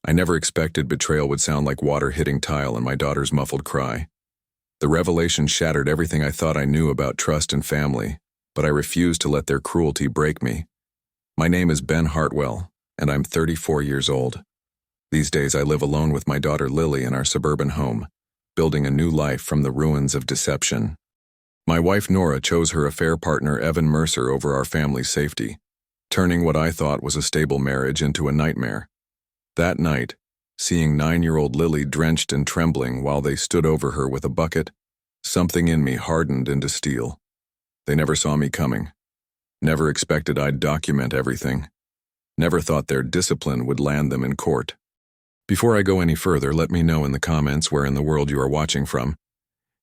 I never expected betrayal would sound like water hitting tile and my daughter's muffled cry. The revelation shattered everything I thought I knew about trust and family, but I refused to let their cruelty break me. My name is Ben Hartwell, and I'm 34 years old. These days I live alone with my daughter Lily in our suburban home, building a new life from the ruins of deception. My wife Nora chose her affair partner Evan Mercer over our family's safety, turning what I thought was a stable marriage into a nightmare. That night, seeing 9-year-old Lily drenched and trembling while they stood over her with a bucket, something in me hardened into steel. They never saw me coming. Never expected I'd document everything. Never thought their discipline would land them in court. Before I go any further, let me know in the comments where in the world you are watching from.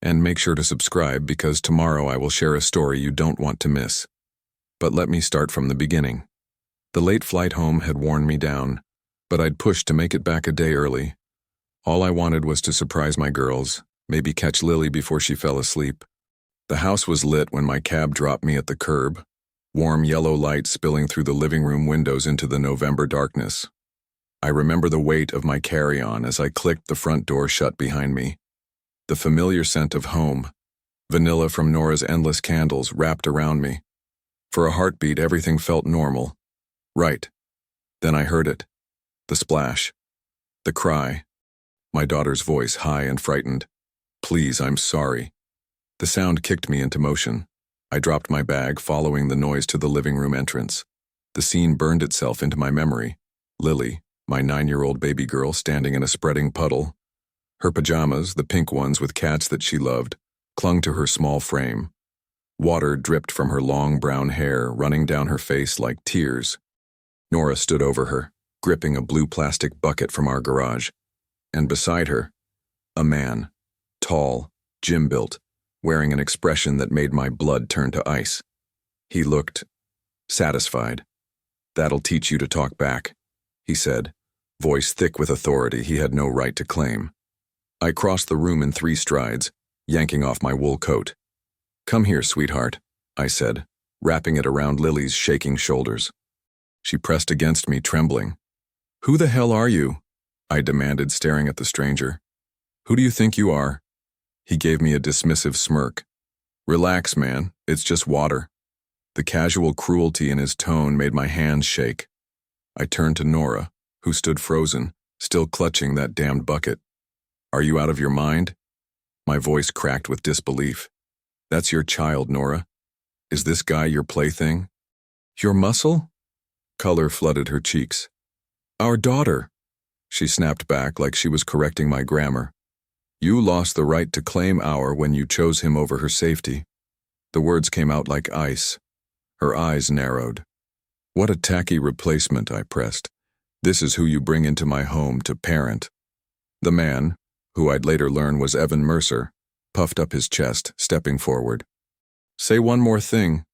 And make sure to subscribe because tomorrow I will share a story you don't want to miss. But let me start from the beginning. The late flight home had worn me down, but I'd pushed to make it back a day early. All I wanted was to surprise my girls, maybe catch Lily before she fell asleep. The house was lit when my cab dropped me at the curb, warm yellow light spilling through the living room windows into the November darkness. I remember the weight of my carry-on as I clicked the front door shut behind me. The familiar scent of home, vanilla from Nora's endless candles, wrapped around me. For a heartbeat, everything felt normal. Right. Then I heard it. The splash. The cry. My daughter's voice, high and frightened. "Please, I'm sorry." The sound kicked me into motion. I dropped my bag, following the noise to the living room entrance. The scene burned itself into my memory. Lily, my 9-year-old baby girl, standing in a spreading puddle. Her pajamas, the pink ones with cats that she loved, clung to her small frame. Water dripped from her long brown hair, running down her face like tears. Nora stood over her, gripping a blue plastic bucket from our garage. And beside her, a man, tall, gym-built, wearing an expression that made my blood turn to ice. He looked satisfied. "That'll teach you to talk back," he said, voice thick with authority he had no right to claim. I crossed the room in 3 strides, yanking off my wool coat. "Come here, sweetheart," I said, wrapping it around Lily's shaking shoulders. She pressed against me, trembling. "Who the hell are you?" I demanded, staring at the stranger. "Who do you think you are?" He gave me a dismissive smirk. "Relax, man, it's just water." The casual cruelty in his tone made my hands shake. I turned to Nora, who stood frozen, still clutching that damned bucket. "Are you out of your mind?" My voice cracked with disbelief. "That's your child, Nora. Is this guy your plaything?" "Your muscle?" Color flooded her cheeks. "Our daughter," she snapped back like she was correcting my grammar. "You lost the right to claim our when you chose him over her safety." The words came out like ice. Her eyes narrowed. "What a tacky replacement," I pressed. "This is who you bring into my home to parent." The man, who I'd later learn was Evan Mercer, puffed up his chest, stepping forward. "Say one more thing."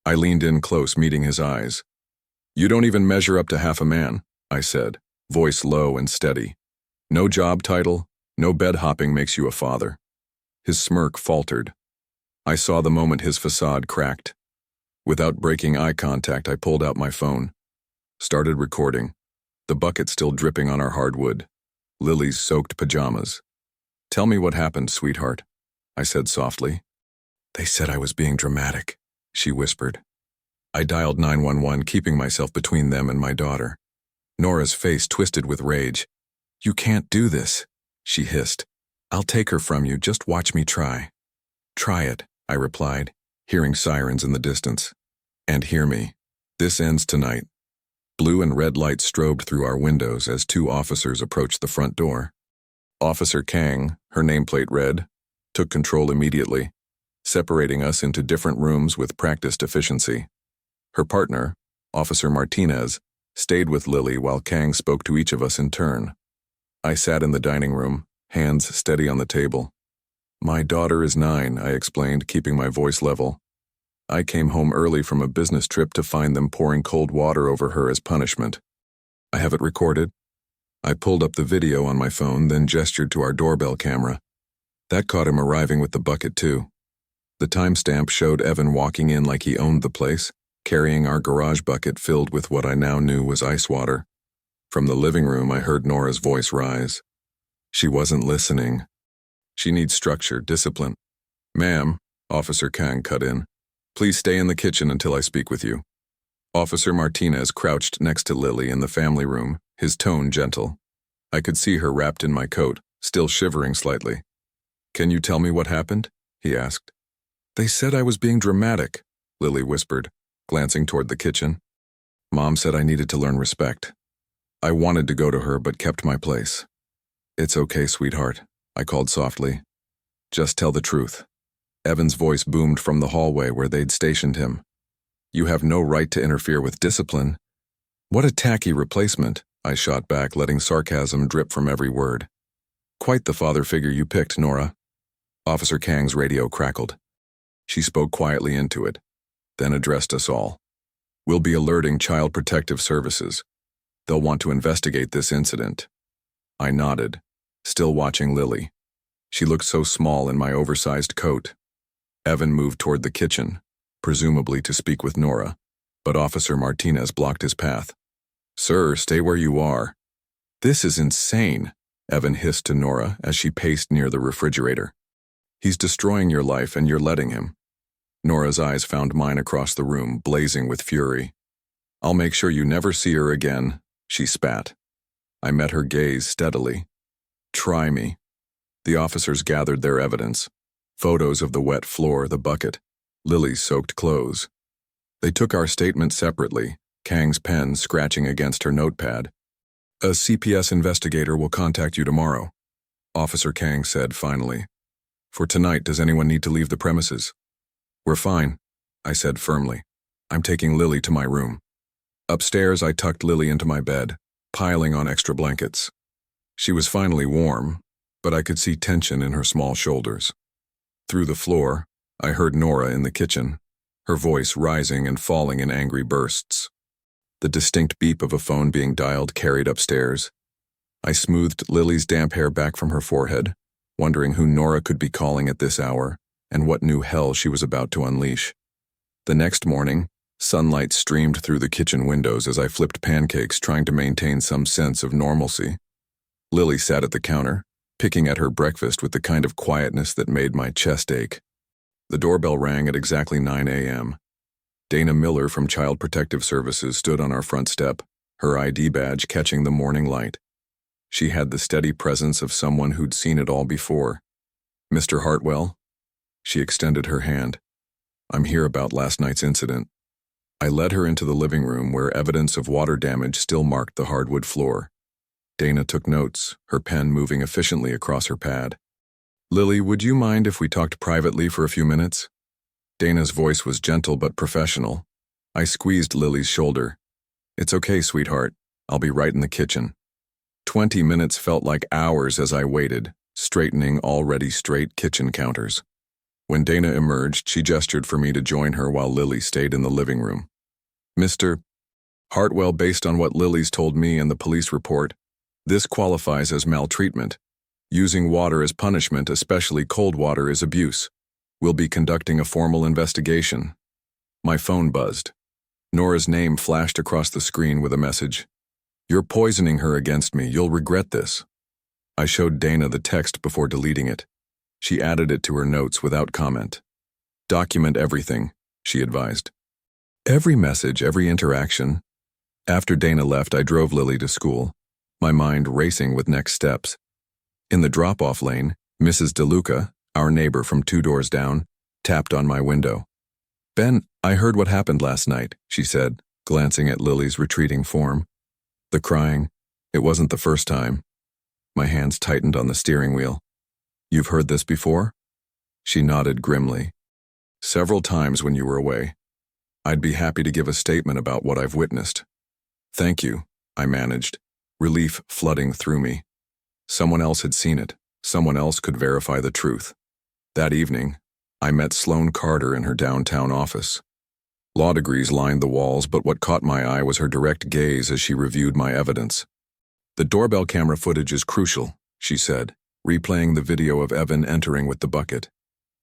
I leaned in close, meeting his eyes. "You don't even measure up to half a man," I said, voice low and steady. "No job title, no bed hopping makes you a father." His smirk faltered. I saw the moment his facade cracked. Without breaking eye contact, I pulled out my phone. Started recording, the bucket still dripping on our hardwood. Lily's soaked pajamas. "Tell me what happened, sweetheart," I said softly. "They said I was being dramatic," she whispered. I dialed 911, keeping myself between them and my daughter. Nora's face twisted with rage. "You can't do this," she hissed. "I'll take her from you, just watch me try." "Try it," I replied, hearing sirens in the distance. "And hear me. This ends tonight." Blue and red lights strobed through our windows as 2 officers approached the front door. Officer Kang, her nameplate read, took control immediately, separating us into different rooms with practiced efficiency. Her partner, Officer Martinez, stayed with Lily while Kang spoke to each of us in turn. I sat in the dining room, hands steady on the table. "My daughter is 9, I explained, keeping my voice level. I came home early from a business trip to find them pouring cold water over her as punishment. I have it recorded." I pulled up the video on my phone, then gestured to our doorbell camera. That caught him arriving with the bucket too. The timestamp showed Evan walking in like he owned the place, carrying our garage bucket filled with what I now knew was ice water. From the living room, I heard Nora's voice rise. She wasn't listening. She needs structure, discipline. Ma'am, Officer Kang cut in. Please stay in the kitchen until I speak with you. Officer Martinez crouched next to Lily in the family room, his tone gentle. I could see her wrapped in my coat, still shivering slightly. Can you tell me what happened? He asked. They said I was being dramatic, Lily whispered, glancing toward the kitchen. Mom said I needed to learn respect. I wanted to go to her but kept my place. It's okay, sweetheart, I called softly. Just tell the truth. Evan's voice boomed from the hallway where they'd stationed him. You have no right to interfere with discipline. What a tacky replacement, I shot back, letting sarcasm drip from every word. Quite the father figure you picked, Nora. Officer Kang's radio crackled. She spoke quietly into it, then addressed us all. We'll be alerting Child Protective Services. They'll want to investigate this incident. I nodded, still watching Lily. She looked so small in my oversized coat. Evan moved toward the kitchen, presumably to speak with Nora, but Officer Martinez blocked his path. Sir, stay where you are. This is insane, Evan hissed to Nora as she paced near the refrigerator. He's destroying your life and you're letting him. Nora's eyes found mine across the room, blazing with fury. I'll make sure you never see her again, she spat. I met her gaze steadily. Try me. The officers gathered their evidence. Photos of the wet floor, the bucket, Lily's soaked clothes. They took our statement separately, Kang's pen scratching against her notepad. A CPS investigator will contact you tomorrow, Officer Kang said finally. For tonight, does anyone need to leave the premises? We're fine, I said firmly. I'm taking Lily to my room. Upstairs, I tucked Lily into my bed, piling on extra blankets. She was finally warm, but I could see tension in her small shoulders. Through the floor, I heard Nora in the kitchen, her voice rising and falling in angry bursts. The distinct beep of a phone being dialed carried upstairs. I smoothed Lily's damp hair back from her forehead, wondering who Nora could be calling at this hour and what new hell she was about to unleash. The next morning, sunlight streamed through the kitchen windows as I flipped pancakes, trying to maintain some sense of normalcy. Lily sat at the counter, picking at her breakfast with the kind of quietness that made my chest ache. The doorbell rang at exactly 9 a.m. Dana Miller from Child Protective Services stood on our front step, her ID badge catching the morning light. She had the steady presence of someone who'd seen it all before. Mr. Hartwell? She extended her hand. I'm here about last night's incident. I led her into the living room where evidence of water damage still marked the hardwood floor. Dana took notes, her pen moving efficiently across her pad. Lily, would you mind if we talked privately for a few minutes? Dana's voice was gentle but professional. I squeezed Lily's shoulder. It's okay, sweetheart. I'll be right in the kitchen. 20 minutes felt like hours as I waited, straightening already straight kitchen counters. When Dana emerged, she gestured for me to join her while Lily stayed in the living room. Mr. Hartwell, based on what Lily's told me and the police report, this qualifies as maltreatment. Using water as punishment, especially cold water, is abuse. We'll be conducting a formal investigation. My phone buzzed. Nora's name flashed across the screen with a message. You're poisoning her against me. You'll regret this. I showed Dana the text before deleting it. She added it to her notes without comment. Document everything, she advised. Every message, every interaction. After Dana left, I drove Lily to school, my mind racing with next steps. In the drop-off lane, Mrs. DeLuca, our neighbor from 2 doors down, tapped on my window. Ben, I heard what happened last night, she said, glancing at Lily's retreating form. The crying, it wasn't the first time. My hands tightened on the steering wheel. You've heard this before? She nodded grimly. Several times when you were away. I'd be happy to give a statement about what I've witnessed. Thank you, I managed, relief flooding through me. Someone else had seen it. Someone else could verify the truth. That evening, I met Sloane Carter in her downtown office. Law degrees lined the walls, but what caught my eye was her direct gaze as she reviewed my evidence. The doorbell camera footage is crucial, she said, replaying the video of Evan entering with the bucket.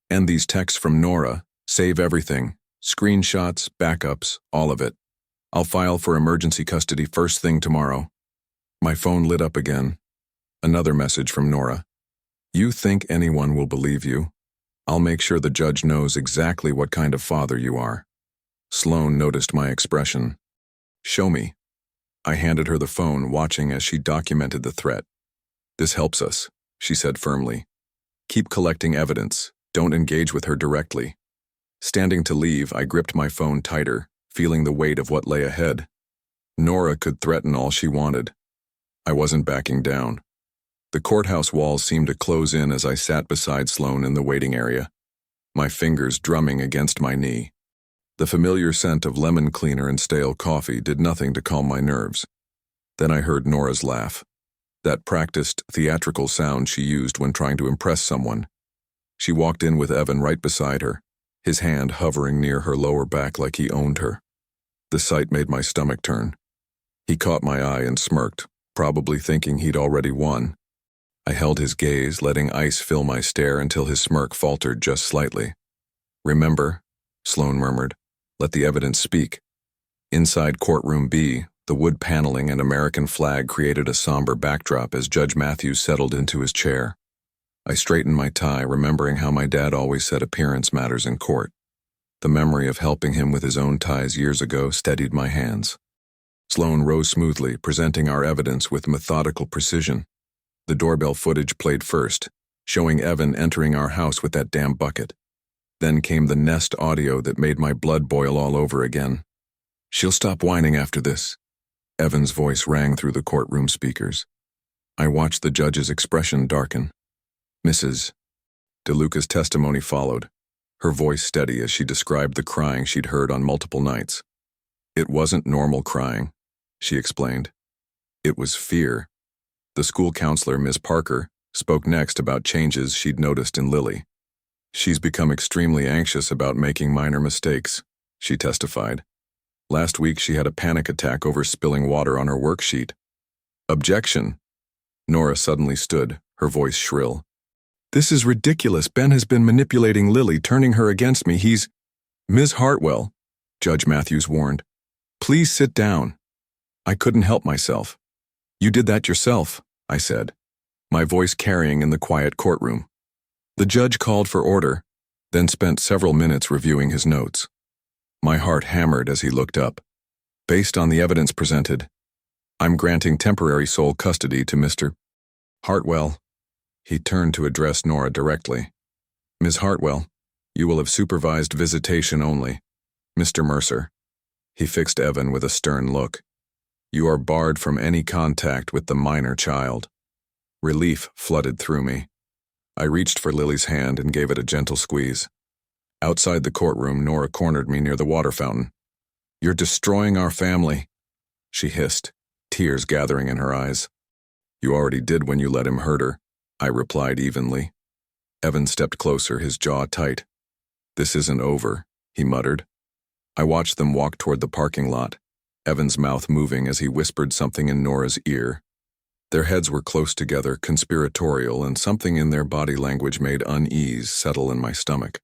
And these texts from Nora, save everything, screenshots, backups, all of it. I'll file for emergency custody first thing tomorrow. My phone lit up again. Another message from Nora. You think anyone will believe you? I'll make sure the judge knows exactly what kind of father you are. Sloane noticed my expression. Show me. I handed her the phone, watching as she documented the threat. This helps us, she said firmly. Keep collecting evidence. Don't engage with her directly. Standing to leave, I gripped my phone tighter, feeling the weight of what lay ahead. Nora could threaten all she wanted. I wasn't backing down. The courthouse walls seemed to close in as I sat beside Sloane in the waiting area, my fingers drumming against my knee. The familiar scent of lemon cleaner and stale coffee did nothing to calm my nerves. Then I heard Nora's laugh, that practiced, theatrical sound she used when trying to impress someone. She walked in with Evan right beside her, his hand hovering near her lower back like he owned her. The sight made my stomach turn. He caught my eye and smirked, probably thinking he'd already won. I held his gaze, letting ice fill my stare until his smirk faltered just slightly. Remember, Sloane murmured, let the evidence speak. Inside courtroom B, the wood paneling and American flag created a somber backdrop as Judge Matthews settled into his chair. I straightened my tie, remembering how my dad always said appearance matters in court. The memory of helping him with his own ties years ago steadied my hands. Sloane rose smoothly, presenting our evidence with methodical precision. The doorbell footage played first, showing Evan entering our house with that damn bucket. Then came the Nest audio that made my blood boil all over again. She'll stop whining after this. Evan's voice rang through the courtroom speakers. I watched the judge's expression darken. Mrs. DeLuca's testimony followed, her voice steady as she described the crying she'd heard on multiple nights. It wasn't normal crying, she explained. It was fear. The school counselor, Ms. Parker, spoke next about changes she'd noticed in Lily. She's become extremely anxious about making minor mistakes, she testified. Last week she had a panic attack over spilling water on her worksheet. Objection. Nora suddenly stood, her voice shrill. This is ridiculous. Ben has been manipulating Lily, turning her against me. He's... Ms. Hartwell, Judge Matthews warned. Please sit down. I couldn't help myself. You did that yourself, I said, my voice carrying in the quiet courtroom. The judge called for order, then spent several minutes reviewing his notes. My heart hammered as he looked up. Based on the evidence presented, I'm granting temporary sole custody to Mr. Hartwell. He turned to address Nora directly. Ms. Hartwell, you will have supervised visitation only. Mr. Mercer. He fixed Evan with a stern look. You are barred from any contact with the minor child. Relief flooded through me. I reached for Lily's hand and gave it a gentle squeeze. Outside the courtroom, Nora cornered me near the water fountain. You're destroying our family, she hissed, tears gathering in her eyes. You already did when you let him hurt her, I replied evenly. Evan stepped closer, his jaw tight. This isn't over, he muttered. I watched them walk toward the parking lot, Evan's mouth moving as he whispered something in Nora's ear. Their heads were close together, conspiratorial, and something in their body language made unease settle in my stomach.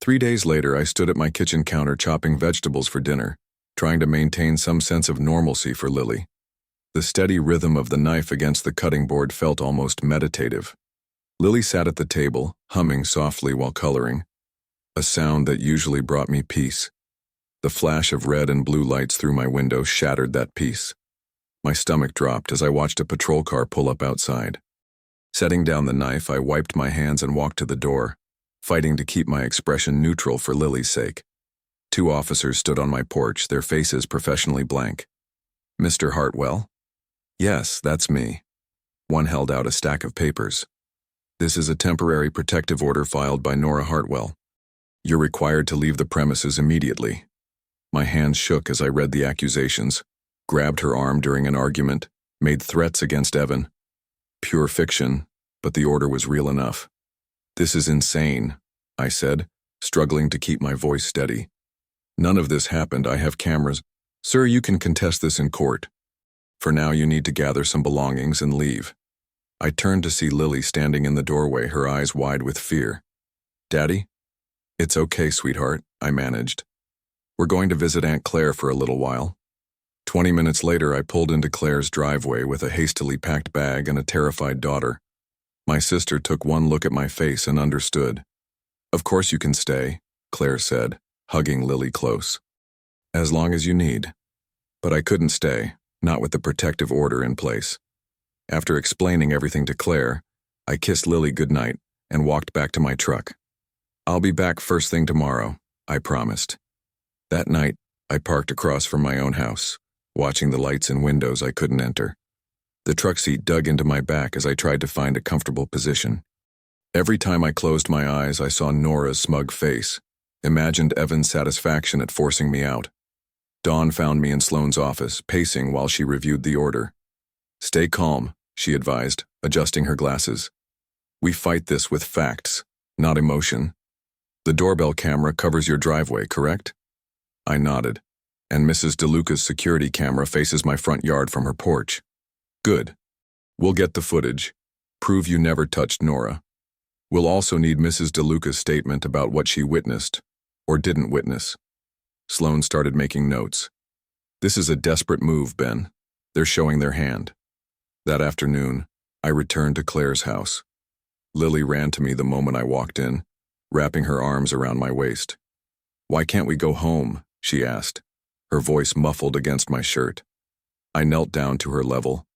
3 days later, I stood at my kitchen counter chopping vegetables for dinner, trying to maintain some sense of normalcy for Lily. The steady rhythm of the knife against the cutting board felt almost meditative. Lily sat at the table, humming softly while coloring, a sound that usually brought me peace. The flash of red and blue lights through my window shattered that peace. My stomach dropped as I watched a patrol car pull up outside. Setting down the knife, I wiped my hands and walked to the door, fighting to keep my expression neutral for Lily's sake. 2 officers stood on my porch, their faces professionally blank. Mr. Hartwell? Yes, that's me. One held out a stack of papers. This is a temporary protective order filed by Nora Hartwell. You're required to leave the premises immediately. My hands shook as I read the accusations, grabbed her arm during an argument, made threats against Evan. Pure fiction, but the order was real enough. This is insane, I said, struggling to keep my voice steady. None of this happened. I have cameras. Sir, you can contest this in court. For now, you need to gather some belongings and leave. I turned to see Lily standing in the doorway, her eyes wide with fear. Daddy? It's okay, sweetheart, I managed. We're going to visit Aunt Claire for a little while. 20 minutes later, I pulled into Claire's driveway with a hastily packed bag and a terrified daughter. My sister took one look at my face and understood. "Of course you can stay," Claire said, hugging Lily close. "As long as you need." But I couldn't stay, not with the protective order in place. After explaining everything to Claire, I kissed Lily goodnight and walked back to my truck. "I'll be back first thing tomorrow," I promised. That night, I parked across from my own house, watching the lights and windows I couldn't enter. The truck seat dug into my back as I tried to find a comfortable position. Every time I closed my eyes, I saw Nora's smug face, imagined Evan's satisfaction at forcing me out. Dawn found me in Sloane's office, pacing while she reviewed the order. "Stay calm," she advised, adjusting her glasses. "We fight this with facts, not emotion. The doorbell camera covers your driveway, correct?" I nodded, "And Mrs. DeLuca's security camera faces my front yard from her porch." "Good. We'll get the footage. Prove you never touched Nora. We'll also need Mrs. DeLuca's statement about what she witnessed, or didn't witness." Sloane started making notes. "This is a desperate move, Ben. They're showing their hand." That afternoon, I returned to Claire's house. Lily ran to me the moment I walked in, wrapping her arms around my waist. "Why can't we go home?" she asked, her voice muffled against my shirt. I knelt down to her level.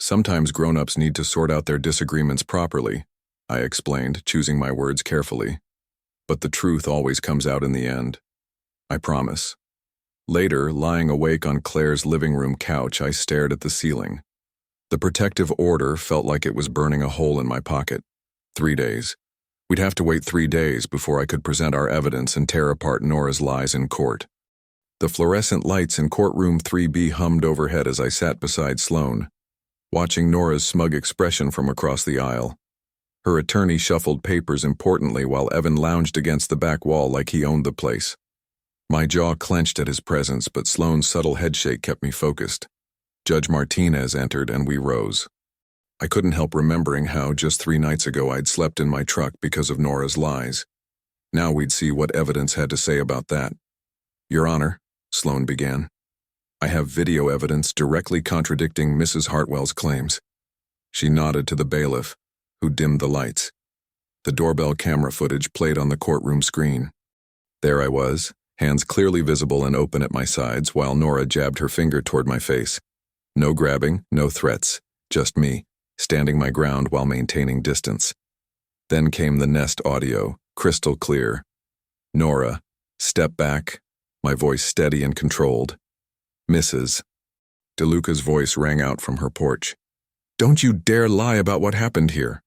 "Sometimes grown-ups need to sort out their disagreements properly," I explained, choosing my words carefully. "But the truth always comes out in the end. I promise." Later, lying awake on Claire's living room couch, I stared at the ceiling. The protective order felt like it was burning a hole in my pocket. 3 days. We'd have to wait 3 days before I could present our evidence and tear apart Nora's lies in court. The fluorescent lights in courtroom 3B hummed overhead as I sat beside Sloane, watching Nora's smug expression from across the aisle. Her attorney shuffled papers importantly while Evan lounged against the back wall like he owned the place. My jaw clenched at his presence, but Sloane's subtle headshake kept me focused. Judge Martinez entered and we rose. I couldn't help remembering how just 3 nights ago I'd slept in my truck because of Nora's lies. Now we'd see what evidence had to say about that. "Your Honor," Sloane began, "I have video evidence directly contradicting Mrs. Hartwell's claims." She nodded to the bailiff, who dimmed the lights. The doorbell camera footage played on the courtroom screen. There I was, hands clearly visible and open at my sides while Nora jabbed her finger toward my face. No grabbing, no threats, just me, standing my ground while maintaining distance. Then came the Nest audio, crystal clear. "Nora, step back," my voice steady and controlled. "Mrs." DeLuca's voice rang out from her porch. "Don't you dare lie about what happened here."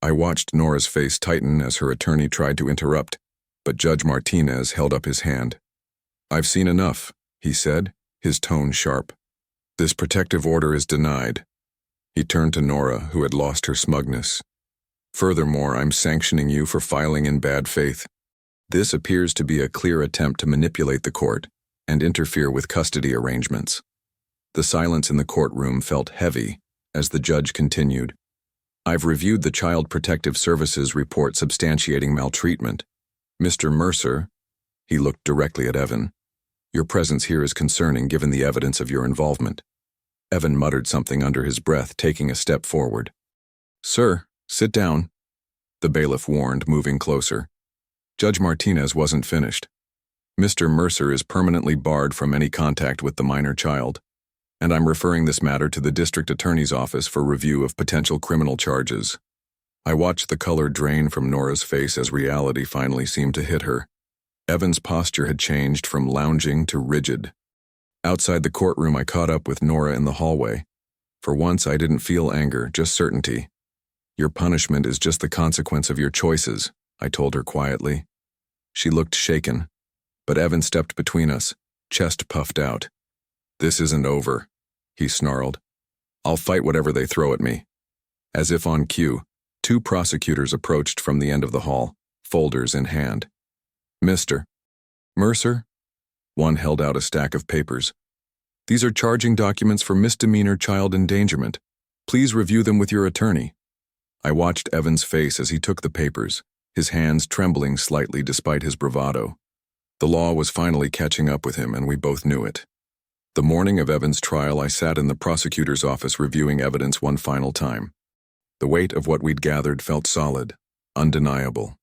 I watched Nora's face tighten as her attorney tried to interrupt, but Judge Martinez held up his hand. "I've seen enough," he said, his tone sharp. "This protective order is denied." He turned to Nora, who had lost her smugness. "Furthermore, I'm sanctioning you for filing in bad faith. This appears to be a clear attempt to manipulate the court and interfere with custody arrangements." The silence in the courtroom felt heavy as the judge continued. "I've reviewed the Child Protective Services report substantiating maltreatment. Mr. Mercer," he looked directly at Evan, "your presence here is concerning given the evidence of your involvement." Evan muttered something under his breath, taking a step forward. "Sir, sit down," the bailiff warned, moving closer. Judge Martinez wasn't finished. "Mr. Mercer is permanently barred from any contact with the minor child, and I'm referring this matter to the district attorney's office for review of potential criminal charges." I watched the color drain from Nora's face as reality finally seemed to hit her. Evan's posture had changed from lounging to rigid. Outside the courtroom, I caught up with Nora in the hallway. For once, I didn't feel anger, just certainty. "Your punishment is just the consequence of your choices," I told her quietly. She looked shaken, but Evan stepped between us, chest puffed out. "This isn't over," he snarled. "I'll fight whatever they throw at me." As if on cue, 2 prosecutors approached from the end of the hall, folders in hand. "Mr. Mercer?" One held out a stack of papers. "These are charging documents for misdemeanor child endangerment. Please review them with your attorney." I watched Evan's face as he took the papers, his hands trembling slightly despite his bravado. The law was finally catching up with him, and we both knew it. The morning of Evan's trial, I sat in the prosecutor's office reviewing evidence one final time. The weight of what we'd gathered felt solid, undeniable.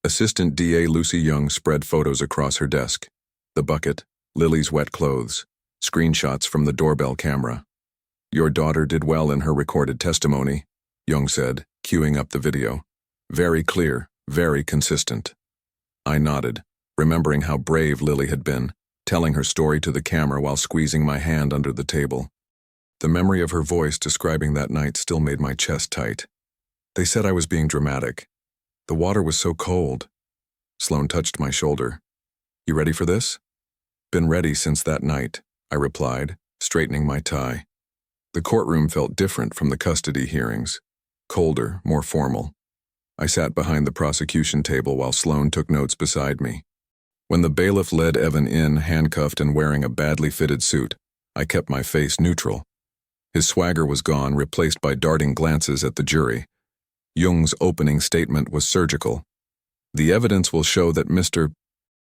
Assistant DA Lucy Young spread photos across her desk. The bucket, Lily's wet clothes, screenshots from the doorbell camera. "Your daughter did well in her recorded testimony," Young said, queuing up the video. "Very clear, very consistent." I nodded, remembering how brave Lily had been, telling her story to the camera while squeezing my hand under the table. The memory of her voice describing that night still made my chest tight. They said I was being dramatic. The water was so cold. Sloan touched my shoulder. "You ready for this?" "Been ready since that night," I replied, straightening my tie. The courtroom felt different from the custody hearings. Colder, more formal. I sat behind the prosecution table while Sloan took notes beside me. When the bailiff led Evan in, handcuffed and wearing a badly fitted suit, I kept my face neutral. His swagger was gone, replaced by darting glances at the jury. Young's opening statement was surgical. "The evidence will show that Mr.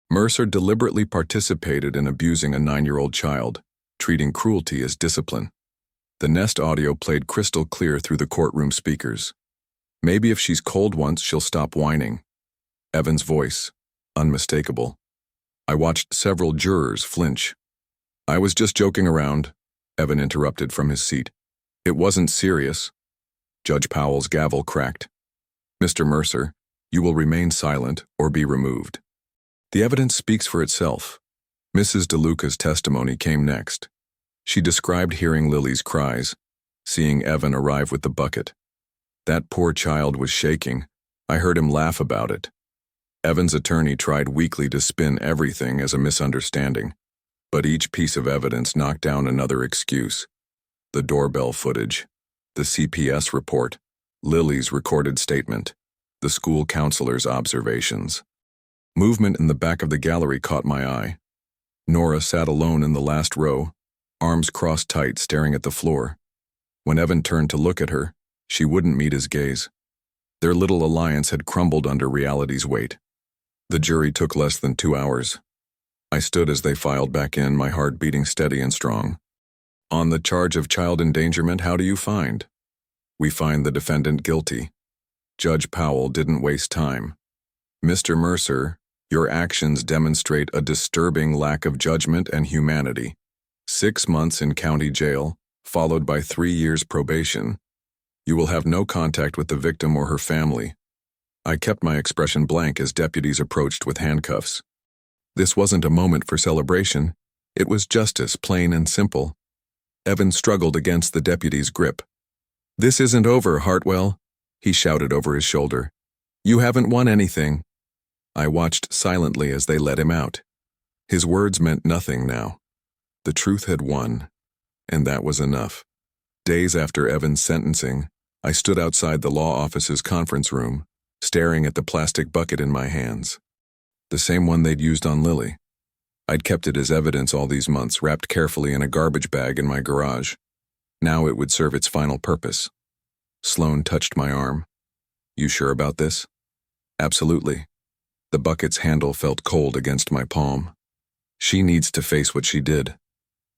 Mercer deliberately participated in abusing a 9-year-old child, treating cruelty as discipline." The Nest audio played crystal clear through the courtroom speakers. "Maybe if she's cold once, she'll stop whining." Evan's voice, unmistakable. I watched several jurors flinch. "I was just joking around," Evan interrupted from his seat. "It wasn't serious." Judge Powell's gavel cracked. "Mr. Mercer, you will remain silent or be removed." The evidence speaks for itself. Mrs. DeLuca's testimony came next. She described hearing Lily's cries, seeing Evan arrive with the bucket. "That poor child was shaking. I heard him laugh about it." Evan's attorney tried weakly to spin everything as a misunderstanding, but each piece of evidence knocked down another excuse. The doorbell footage, the CPS report, Lily's recorded statement, the school counselor's observations. Movement in the back of the gallery caught my eye. Nora sat alone in the last row, arms crossed tight, staring at the floor. When Evan turned to look at her, she wouldn't meet his gaze. Their little alliance had crumbled under reality's weight. The jury took less than 2 hours. I stood as they filed back in, my heart beating steady and strong. "On the charge of child endangerment, how do you find?" "We find the defendant guilty." Judge Powell didn't waste time. "Mr. Mercer, your actions demonstrate a disturbing lack of judgment and humanity. 6 months in county jail, followed by 3 years probation. You will have no contact with the victim or her family." I kept my expression blank as deputies approached with handcuffs. This wasn't a moment for celebration. It was justice, plain and simple. Evan struggled against the deputy's grip. "This isn't over, Hartwell," he shouted over his shoulder. "You haven't won anything." I watched silently as they let him out. His words meant nothing now. The truth had won, and that was enough. Days after Evan's sentencing, I stood outside the law office's conference room, staring at the plastic bucket in my hands. The same one they'd used on Lily. I'd kept it as evidence all these months, wrapped carefully in a garbage bag in my garage. Now it would serve its final purpose. Sloan touched my arm. "You sure about this?" "Absolutely." The bucket's handle felt cold against my palm. "She needs to face what she did."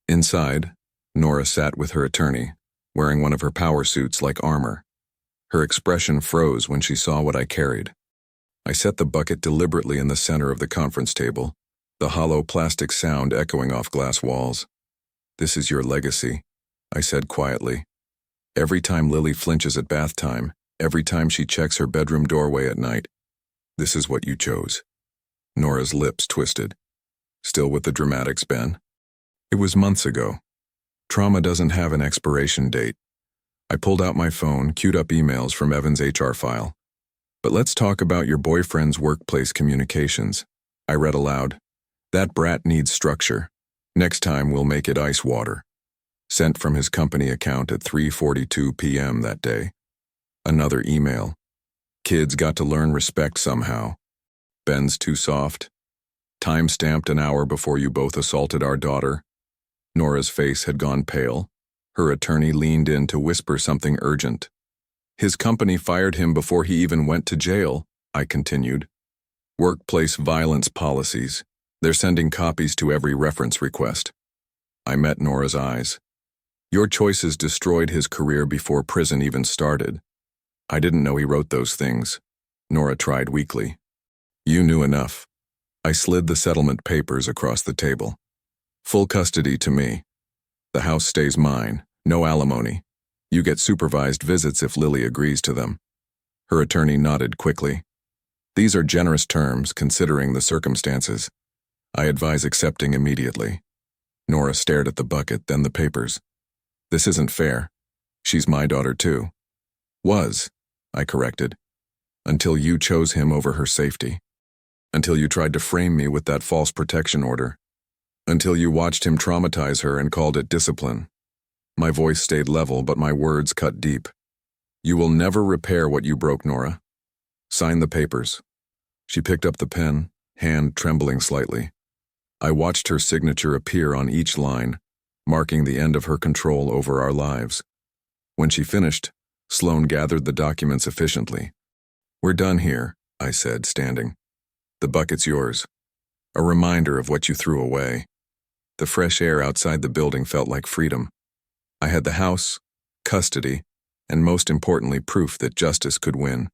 Inside, Nora sat with her attorney, wearing one of her power suits like armor. Her expression froze when she saw what I carried. I set the bucket deliberately in the center of the conference table, the hollow plastic sound echoing off glass walls. "This is your legacy," I said quietly. "Every time Lily flinches at bath time, every time she checks her bedroom doorway at night, this is what you chose." Nora's lips twisted. "Still with the dramatics, Ben?" "It was months ago. Trauma doesn't have an expiration date." I pulled out my phone, queued up emails from Evan's HR file. "But let's talk about your boyfriend's workplace communications." I read aloud. "That brat needs structure. Next time we'll make it ice water." Sent from his company account at 3:42 p.m. that day. Another email. "Kids got to learn respect somehow. Ben's too soft. Time stamped an hour before you both assaulted our daughter." Nora's face had gone pale. Her attorney leaned in to whisper something urgent. "His company fired him before he even went to jail," I continued. "Workplace violence policies. They're sending copies to every reference request." I met Nora's eyes. Your choices destroyed his career before prison even started. I didn't know he wrote those things. Nora tried weakly. You knew enough. I slid the settlement papers across the table. Full custody to me. The house stays mine, no alimony. You get supervised visits if Lily agrees to them. Her attorney nodded quickly. These are generous terms, considering the circumstances. I advise accepting immediately. Nora stared at the bucket, then the papers. This isn't fair. She's my daughter too. Was, I corrected. Until you chose him over her safety. Until you tried to frame me with that false protection order. Until you watched him traumatize her and called it discipline. My voice stayed level, but my words cut deep. You will never repair what you broke, Nora. Sign the papers. She picked up the pen, hand trembling slightly. I watched her signature appear on each line, marking the end of her control over our lives. When she finished, Sloane gathered the documents efficiently. We're done here, I said, standing. The bucket's yours. A reminder of what you threw away. The fresh air outside the building felt like freedom. I had the house, custody, and most importantly, proof that justice could win.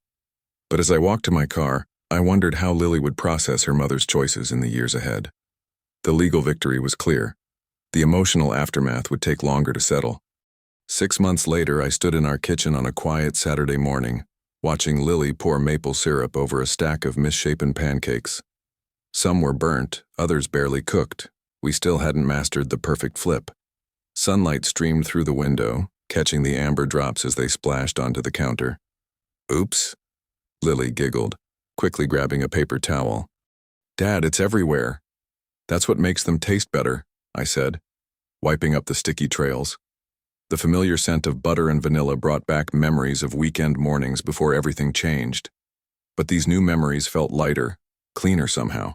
But as I walked to my car, I wondered how Lily would process her mother's choices in the years ahead. The legal victory was clear. The emotional aftermath would take longer to settle. 6 months later, I stood in our kitchen on a quiet Saturday morning, watching Lily pour maple syrup over a stack of misshapen pancakes. Some were burnt, others barely cooked. We still hadn't mastered the perfect flip. Sunlight streamed through the window, catching the amber drops as they splashed onto the counter. Oops, Lily giggled, quickly grabbing a paper towel. Dad, it's everywhere. That's what makes them taste better, I said, wiping up the sticky trails. The familiar scent of butter and vanilla brought back memories of weekend mornings before everything changed. But these new memories felt lighter, cleaner somehow.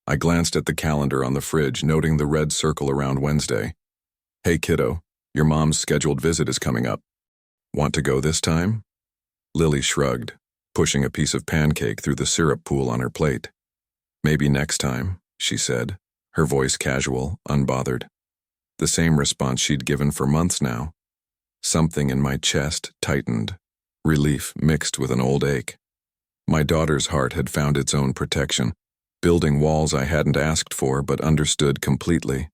I glanced at the calendar on the fridge, noting the red circle around Wednesday. Hey kiddo, your mom's scheduled visit is coming up. Want to go this time? Lily shrugged, pushing a piece of pancake through the syrup pool on her plate. Maybe next time, she said, her voice casual, unbothered. The same response she'd given for months now. Something in my chest tightened, relief mixed with an old ache. My daughter's heart had found its own protection, building walls I hadn't asked for but understood completely.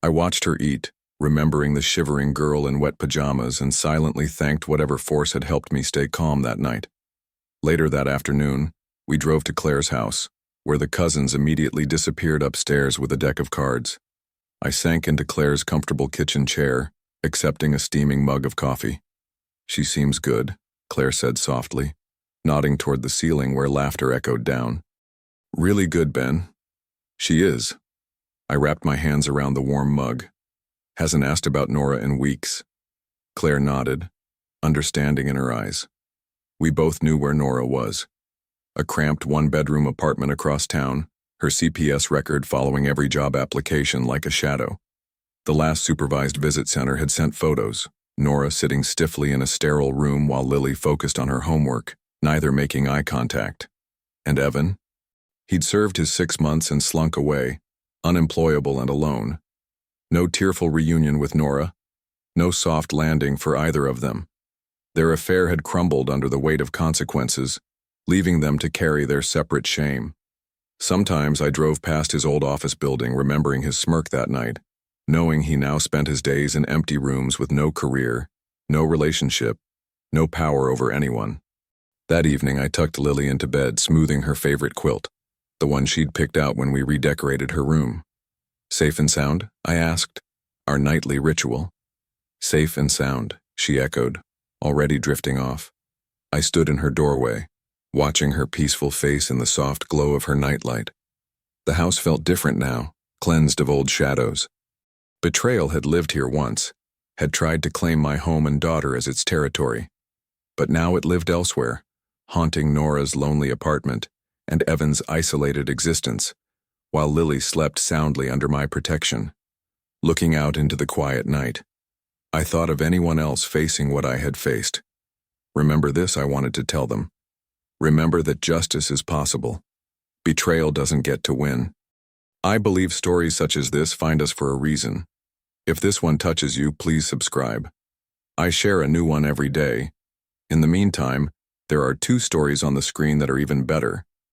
I watched her eat, remembering the shivering girl in wet pajamas, and silently thanked whatever force had helped me stay calm that night. Later that afternoon, we drove to Claire's house, where the cousins immediately disappeared upstairs with a deck of cards. I sank into Claire's comfortable kitchen chair, accepting a steaming mug of coffee. She seems good, Claire said softly, nodding toward the ceiling where laughter echoed down. Really good, Ben. She is. I wrapped my hands around the warm mug. Hasn't asked about Nora in weeks. Claire nodded, understanding in her eyes. We both knew where Nora was. A cramped one-bedroom apartment across town, her CPS record following every job application like a shadow. The last supervised visit center had sent photos, Nora sitting stiffly in a sterile room while Lily focused on her homework, neither making eye contact. And Evan? He'd served his 6 months and slunk away, unemployable and alone. No tearful reunion with Nora, no soft landing for either of them. Their affair had crumbled under the weight of consequences, leaving them to carry their separate shame. Sometimes I drove past his old office building, remembering his smirk that night, knowing he now spent his days in empty rooms with no career, no relationship, no power over anyone. That evening I tucked Lily into bed, smoothing her favorite quilt, the one she'd picked out when we redecorated her room. Safe and sound? I asked. Our nightly ritual. Safe and sound, she echoed, already drifting off. I stood in her doorway, watching her peaceful face in the soft glow of her nightlight. The house felt different now, cleansed of old shadows. Betrayal had lived here once, had tried to claim my home and daughter as its territory. But now it lived elsewhere, haunting Nora's lonely apartment and Evan's isolated existence, while Lily slept soundly under my protection. Looking out into the quiet night, I thought of anyone else facing what I had faced. Remember this, I wanted to tell them. Remember that justice is possible. Betrayal doesn't get to win. I believe stories such as this find us for a reason. If this one touches you, please subscribe. I share a new one every day. In the meantime, there are 2 stories on the screen that are even better.